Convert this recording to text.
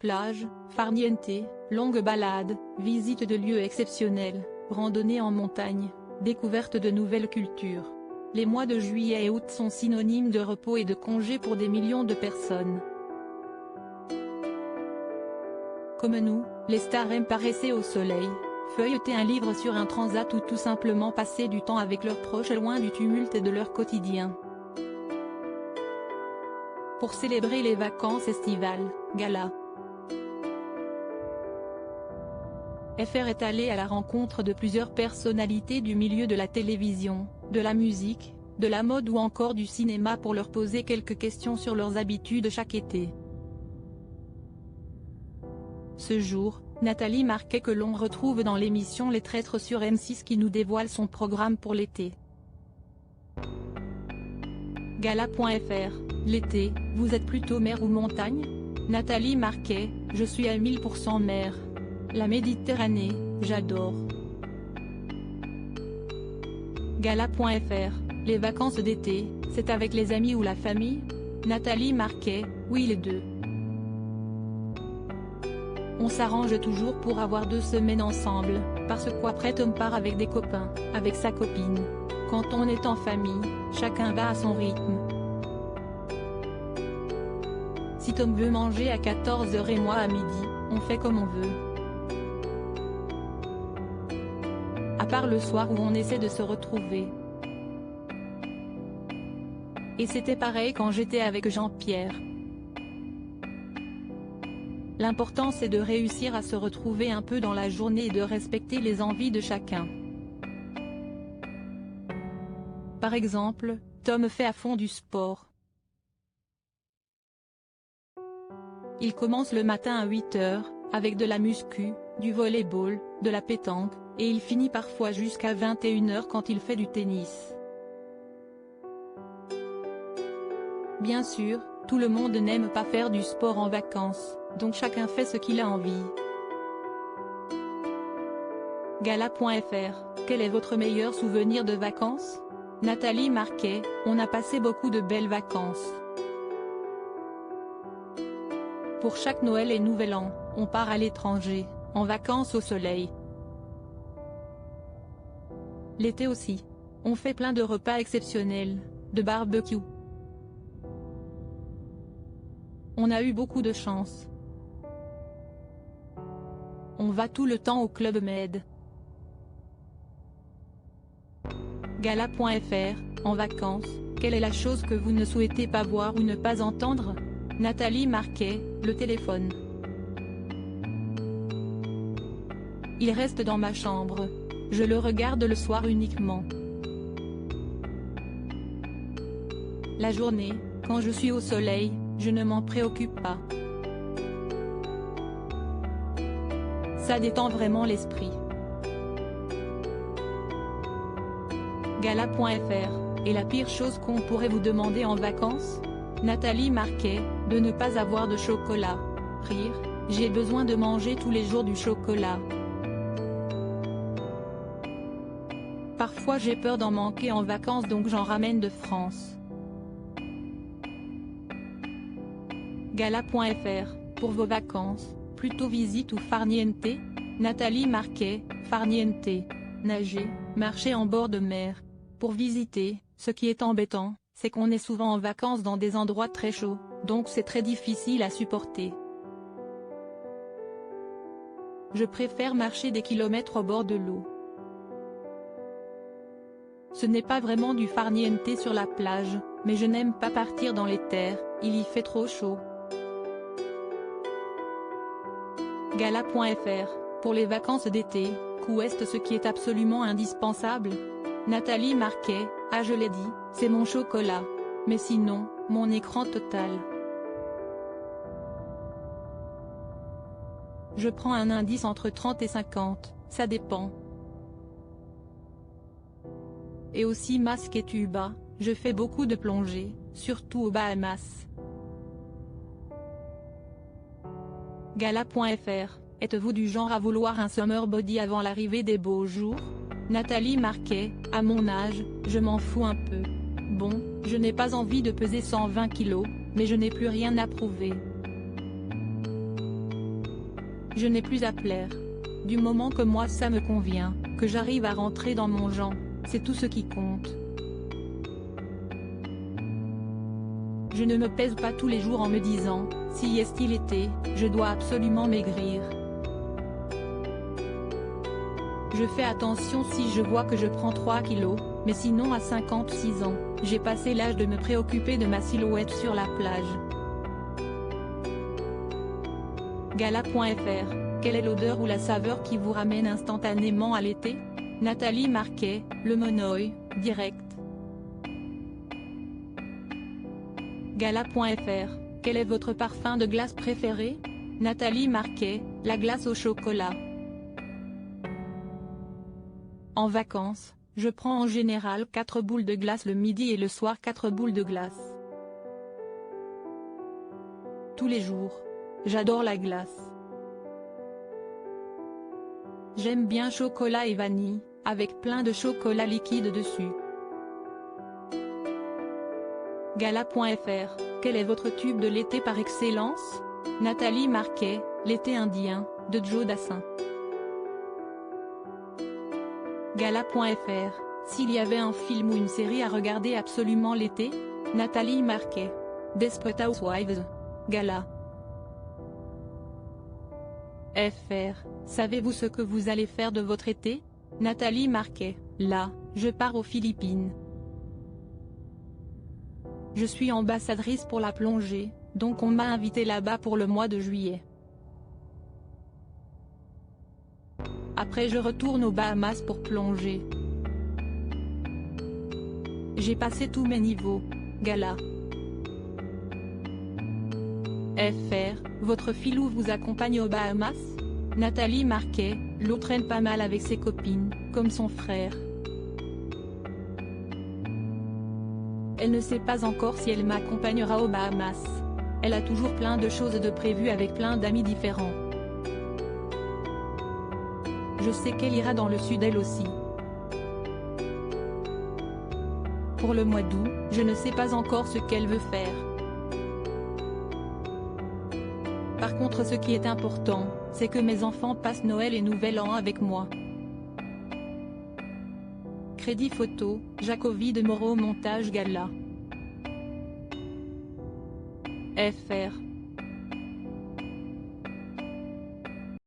Plage, farniente, longues balades, visite de lieux exceptionnels, randonnées en montagne, découverte de nouvelles cultures. Les mois de juillet et août sont synonymes de repos et de congés pour des millions de personnes. Comme nous, les stars aiment paresser au soleil, feuilleter un livre sur un transat ou tout simplement passer du temps avec leurs proches loin du tumulte de leur quotidien. Pour célébrer les vacances estivales, gala. FR est allé à la rencontre de plusieurs personnalités du milieu de la télévision, de la musique, de la mode ou encore du cinéma pour leur poser quelques questions sur leurs habitudes chaque été. Ce jour, Nathalie Marquet que l'on retrouve dans l'émission Les Traîtres sur M6 qui nous dévoile son programme pour l'été. Gala.fr, l'été, vous êtes plutôt mer ou montagne? Nathalie Marquet, je suis à 1000% mer. La Méditerranée, j'adore. Gala.fr, les vacances d'été, c'est avec les amis ou la famille? Nathalie Marquet, oui les deux. On s'arrange toujours pour avoir 2 semaines ensemble, parce qu'après Tom part avec des copains, avec sa copine. Quand on est en famille, chacun va à son rythme. Si Tom veut manger à 14 h et moi à midi, on fait comme on veut. À part le soir où on essaie de se retrouver. Et c'était pareil quand j'étais avec Jean-Pierre. L'important c'est de réussir à se retrouver un peu dans la journée et de respecter les envies de chacun. Par exemple, Tom fait à fond du sport. Il commence le matin à 8 h, avec de la muscu, du volley-ball, de la pétanque, et il finit parfois jusqu'à 21 h quand il fait du tennis. Bien sûr, tout le monde n'aime pas faire du sport en vacances, donc chacun fait ce qu'il a envie. Gala.fr, quel est votre meilleur souvenir de vacances? Nathalie Marquet, on a passé beaucoup de belles vacances. Pour chaque Noël et Nouvel An, on part à l'étranger, en vacances au soleil. L'été aussi. On fait plein de repas exceptionnels, de barbecue. On a eu beaucoup de chance. On va tout le temps au Club Med. Gala.fr, en vacances, quelle est la chose que vous ne souhaitez pas voir ou ne pas entendre? Nathalie Marquet, le téléphone. Il reste dans ma chambre. Je le regarde le soir uniquement. La journée, quand je suis au soleil, je ne m'en préoccupe pas. Ça détend vraiment l'esprit. Gala.fr, et la pire chose qu'on pourrait vous demander en vacances? Nathalie Marquet, de ne pas avoir de chocolat. Rire, j'ai besoin de manger tous les jours du chocolat. Parfois j'ai peur d'en manquer en vacances donc j'en ramène de France. Gala.fr, pour vos vacances, plutôt visite ou farniente? Nathalie Marquet, farniente. Nager, marcher en bord de mer. Pour visiter, ce qui est embêtant, c'est qu'on est souvent en vacances dans des endroits très chauds, donc c'est très difficile à supporter. Je préfère marcher des kilomètres au bord de l'eau. Ce n'est pas vraiment du farniente sur la plage, mais je n'aime pas partir dans les terres, il y fait trop chaud. Gala.fr, pour les vacances d'été, qu'est ce qui est absolument indispensable? Nathalie Marquet, ah je l'ai dit, c'est mon chocolat. Mais sinon, mon écran total. Je prends un indice entre 30 et 50, ça dépend. Et aussi masque et tuba, je fais beaucoup de plongées, surtout aux Bahamas. Gala.fr, êtes-vous du genre à vouloir un summer body avant l'arrivée des beaux jours? Nathalie Marquet, à mon âge, je m'en fous un peu. Bon, je n'ai pas envie de peser 120 kg, mais je n'ai plus rien à prouver. Je n'ai plus à plaire. Du moment que moi ça me convient, que j'arrive à rentrer dans mon genre, c'est tout ce qui compte. Je ne me pèse pas tous les jours en me disant, si est-il été, je dois absolument maigrir. Je fais attention si je vois que je prends 3 kilos, mais sinon à 56 ans, j'ai passé l'âge de me préoccuper de ma silhouette sur la plage. Gala.fr, quelle est l'odeur ou la saveur qui vous ramène instantanément à l'été? Nathalie Marquet, Le Monoi, direct. Gala.fr, quel est votre parfum de glace préféré? Nathalie Marquet, la glace au chocolat. En vacances, je prends en général 4 boules de glace le midi et le soir 4 boules de glace. Tous les jours. J'adore la glace. J'aime bien chocolat et vanille, avec plein de chocolat liquide dessus. Gala.fr, quel est votre tube de l'été par excellence? Nathalie Marquet, L'été indien, de Joe Dassin. Gala.fr, s'il y avait un film ou une série à regarder absolument l'été? Nathalie Marquet. Desperate Housewives. Gala. FR, savez-vous ce que vous allez faire de votre été? Nathalie Marquet, là, je pars aux Philippines. Je suis ambassadrice pour la plongée, donc on m'a invitée là-bas pour le mois de juillet. Après je retourne aux Bahamas pour plonger. J'ai passé tous mes niveaux. Gala. FR, votre filou vous accompagne aux Bahamas? Nathalie Marquet, l'eau traîne pas mal avec ses copines, comme son frère. Elle ne sait pas encore si elle m'accompagnera aux Bahamas. Elle a toujours plein de choses de prévues avec plein d'amis différents. Je sais qu'elle ira dans le sud elle aussi. Pour le mois d'août, je ne sais pas encore ce qu'elle veut faire. Par contre ce qui est important, c'est que mes enfants passent Noël et Nouvel An avec moi. Crédit photo, Jacovi de Moreau montage Gala. FR